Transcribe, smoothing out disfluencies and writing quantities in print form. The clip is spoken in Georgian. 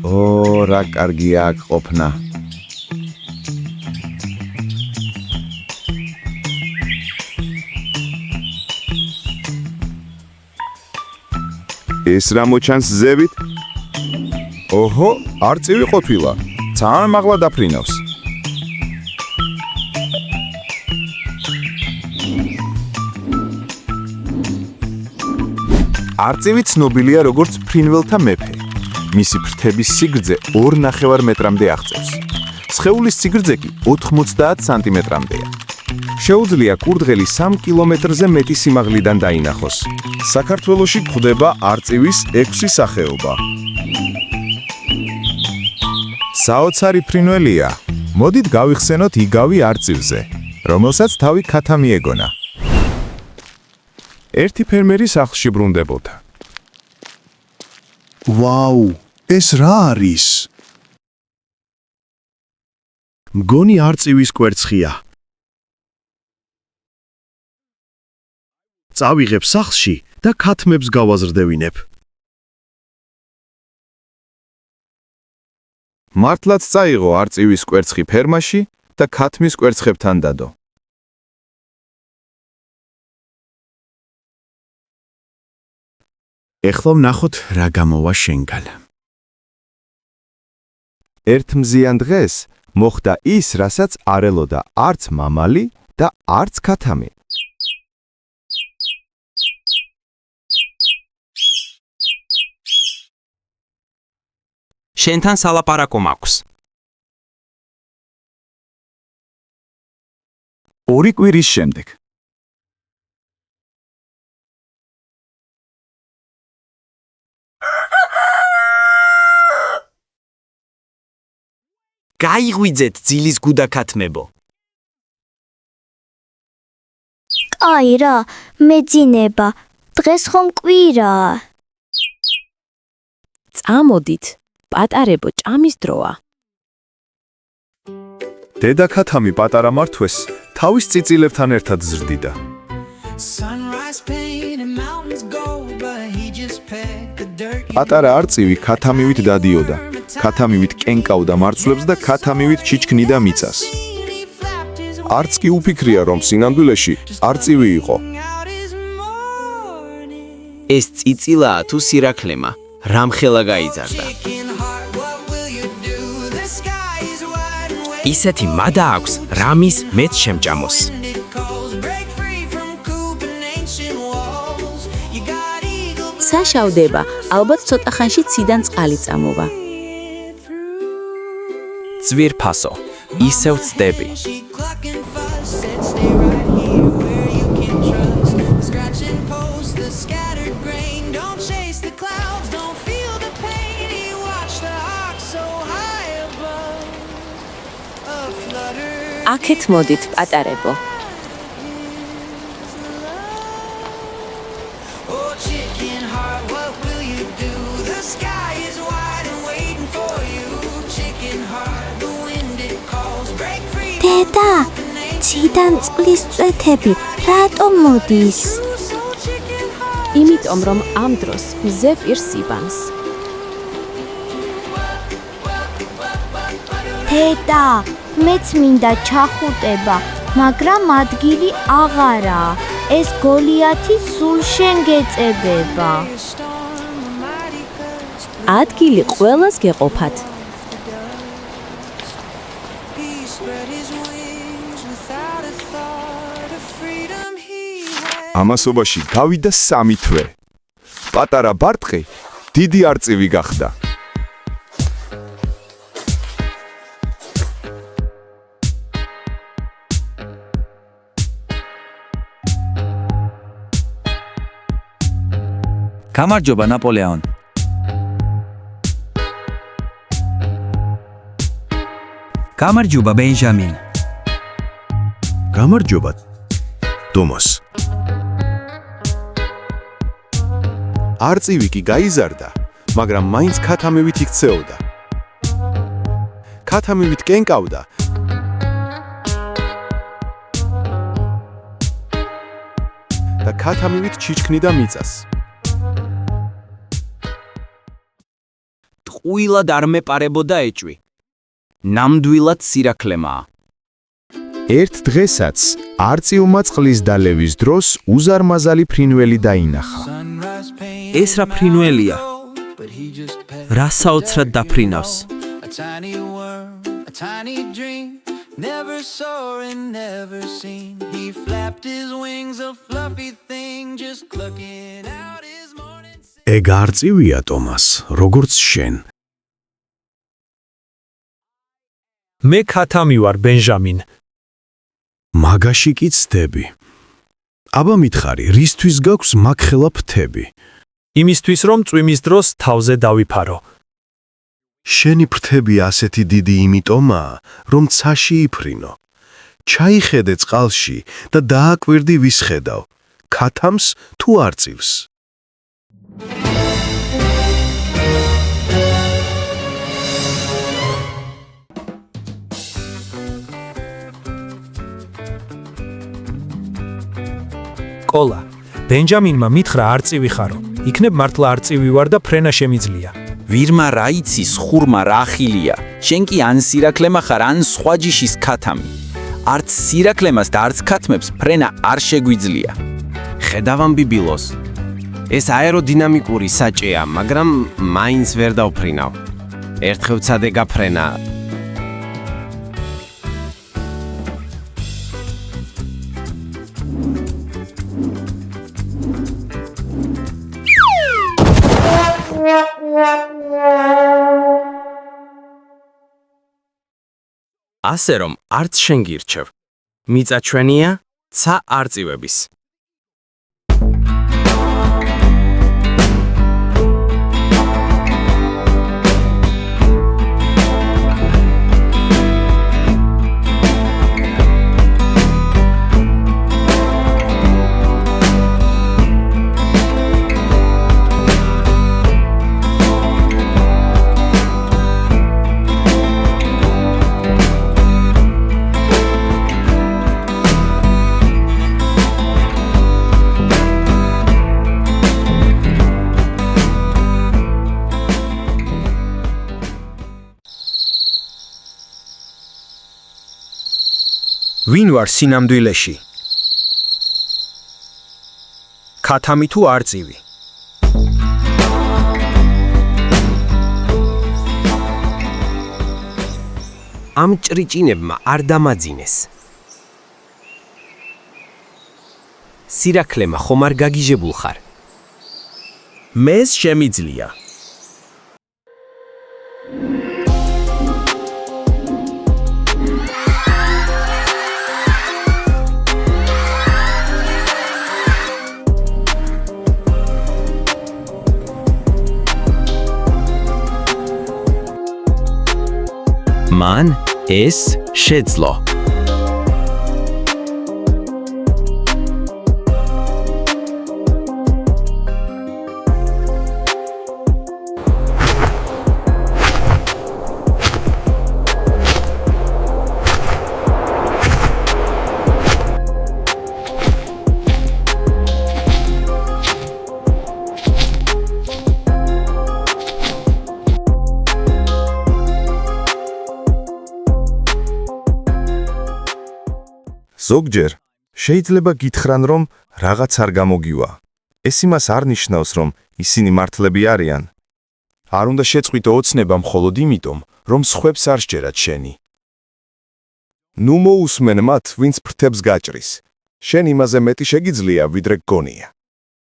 ო, რა კარგია აქ ყოფნა. ეს რა მოჩანს ზევით? ოჰო, არწივი ყოფილა. ძალიან მაღლა დაფრინავს. არწივი ცნობილია როგორც ფრინველთა მეფე. მისი ფრთების სიგრძე 2.5 მეტრამდე აღწევს. სხეულის სიგრძე კი 90 სანტიმეტრამდეა. შეუძლია კურდღელი 3 კილომეტრზე მეტი სიმაღლიდან დაინახოს. საქართველოში გვხვდება არწივის 6 სახეობა. საოცარი ფრინველია. მოდით გავიხსენოთ იგავი არწივზე, რომელსაც თავი ქათა მიეგონა. ერთი ფერმერი სახლში ბრუნდებოდა. ვაუ, ეს რა არის? მგონი არწივის კვერცხია. წავიღებ სახლში და ქათმებს გავაზრდევინებ. მართლაც წაიღო არწივის კვერცხი ფერმაში და ქათმის კვერცხებთან დადო. ეხლა ვნახოთ რა გამოვა შენგან. ერთ მზიან დღეს მოხდა ის, რასაც არ ელოდა არც მამალი და არც ქათამი. შენთან სალაპარაკო მაქვს. 2 კვირის შემდეგ. გაიღვიძეთ ძილის გუდა ქათმებო. აი რა, მეძინება, დღეს ხომ კვირაა. წამოდით, პატარებო ჭამის დროა. დედა ქათამი პატარა მართვეს თავის წიწილებთან ერთად ზრდიდა. პატარა არწივი ქათამივით დადიოდა. ქათამივით კენკავდა მარცვლებს და ქათამივით ჩიჩქნიდა მიწას. არც კი უფიქრია, რომ სინამდვილეში არწივი იყო. ეს წიწილაა თუ სირაქლემა, რამხელა გაიზარდა. ისეთი მადა აქვს, რამის მეც შემჭამოს. საშავდება, ალბათ ცოტა ხანში ციდან წყალი წამოვა. ძვირფასო, ისევ ვწდები. აქეთ მოდით, პატარებო. დედა, ციდან წყლის წვეთები რატომ მოდის? იმიტომ რომ ამ დროს მზე პირს იბანს. დედა, მეც მინდა ჩახუტება, მაგრამ ადგილი აღარაა. ეს გოლიათი სულ შენ გეწებება. ადგილი ყველას გეყოფათ. ამასობაში გავიდა 3 თვე. პატარა ბარტყი დიდი არწივი გახდა. გამარჯობა ნაპოლეონ. გამარჯობა ბენჟამინ. გამარჯობა ტომას. არწივი კი გაიზარდა, მაგრამ მაინც ქათამივით იქცეოდა. ქათამივით კენკავდა და ქათამივით ჩიჩქნიდა მიწას. ყუილად არ მეპარებოდა ეჭვი. ნამდვილად სირაქლემაა. ერთ დღესაც არწივმა წყლის დალევის დროს უზარმაზარი ფრინველი დაინახა. ეს რა ფრინველია? რა საოცრად დაფრინავს? A tiny worm, a tiny dream, never saw and never seen. He flapped his wings, a fluffy thing, just clucking out his morning sing. ეგ არწივია, ტომას, როგორც შენ. მე ქათამი ვარ, ბენჟამინ. მაგაში კი ცდები. აბა მითხარი, რისთვის გაქვს მაგხელა ფრთები? იმისთვის რომ წვიმის დროს თავზე დავიფარო. შენი ფრთები ასეთი დიდი იმიტომაა, რომ ცაში იფრინო. ჩაიხედე წყალში და დააკვირდი ვის ხედავ, ქათამს თუ არწივს. კოლა, ბენჯამინმა მითხრა არწივი ხარო. იქნებ მართლა არწივი ვარ და ფრენა შემიძლია. ვირმა რა იცის, ხურმა რა ახილია. შენ კი ან სირაქლემა ხარ, ან სხვა ჯიშის ქათამი. არც სირაქლემას და არც ქათმებს ფრენა არ შეგვიძლია. ხედავ ამ ბიბილოს. ეს აეროდინამიკური საჭეა, მაგრამ მაინც ვერ დავფრინავ. ერთხელ ცადე გაფრენა. ასე რომ არც შენ გირჩევ. მიწა ჩვენია, ცა არწივების. ვინ ვარ სინამდვილეში? ქათამი თუ არწივი? ამ ჭრიჭინებმა არ დამაძინეს. სირაქლემა ხომ არ გაგიჟებულ ხარ? მეს შემიძლია. მან ეს შეძლო. ზოგჯერ შეიძლება გითხრან, რომ რაღაც არ გამოგივა. ეს იმას არ ნიშნავს, რომ ისინი მართლები არიან. არ უნდა შეწყვიტო ოცნება მხოლოდ იმიტომ, რომ სხვებს არ სჯერათ შენი. ნუ მოусმენ მათ, ვინც ფრთებს გაჭრის. შენ იმაზე მეტი შეგიძლია, ვიდრე გგონია.